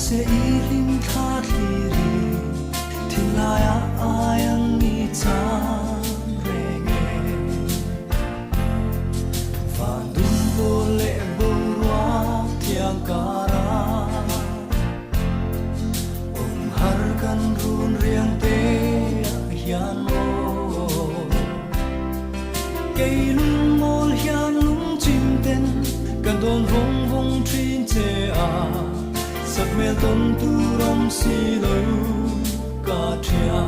sẽ in khát lì thì lại ai ăn nghĩ chán rè nghe và đúng vô lệ vô loa thiang cara har kan run riang te hian mo cây lung mol hian lung chim ten kan don vong vong trin che a sak mel ton tu rom si lo ka thia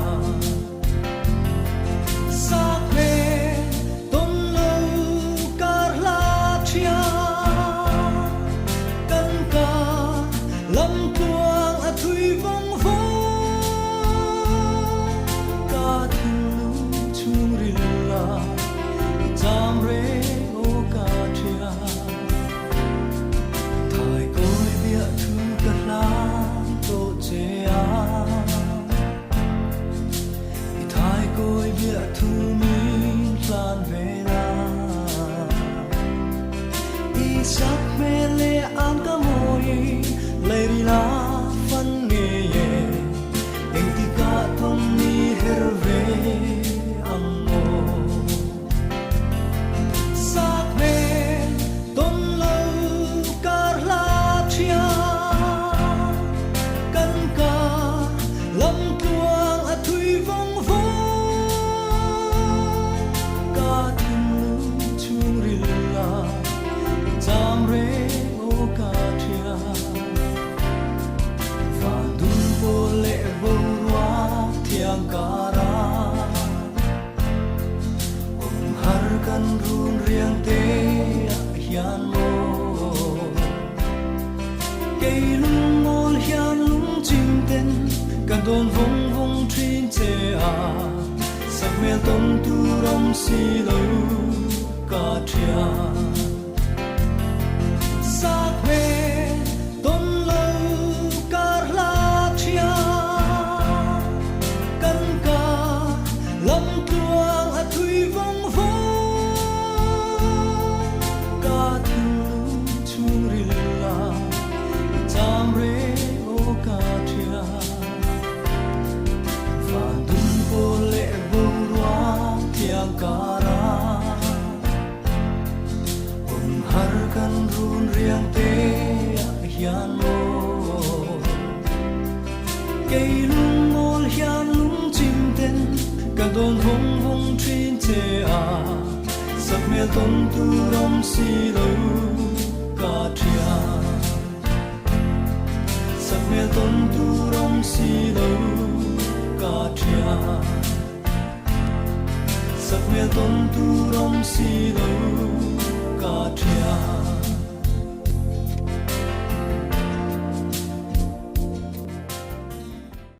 sak me ton lo kar la thia kan ka lam tuang a thui vong vong ka thu chung rilla jam re o ka thia thai koi bia thu ka la to che a thai koi bia thu min plan ve la i sak me le an ka moi le ri la fan nge ye eng ti ka thong ni her ve ang mo sak me ton lo kar la thia kan ka lam tuang a thui vong vong ka thim lu chung rilla jam re o ka thia và dun vô lệ vô loa thiang cara har kan run riang te hian mo cây lung mol hian lung chim ten kan don vong vong trin che a sak mel ton tu rom si lo ka thia sak me ton lo kar la thia kan ka lam tuang a thui vong vong ka thu chung rilla jam re o ka thia và dun vô lệ vô loa thiang cara har kan run riang te hian mo cây lung mol hian lung chim ten kan don vong vong trin che a sak mel ton tu rom si lo ka thia sak mel ton tu rom si lo ka thia sak mel ton tu rom si lo ka thia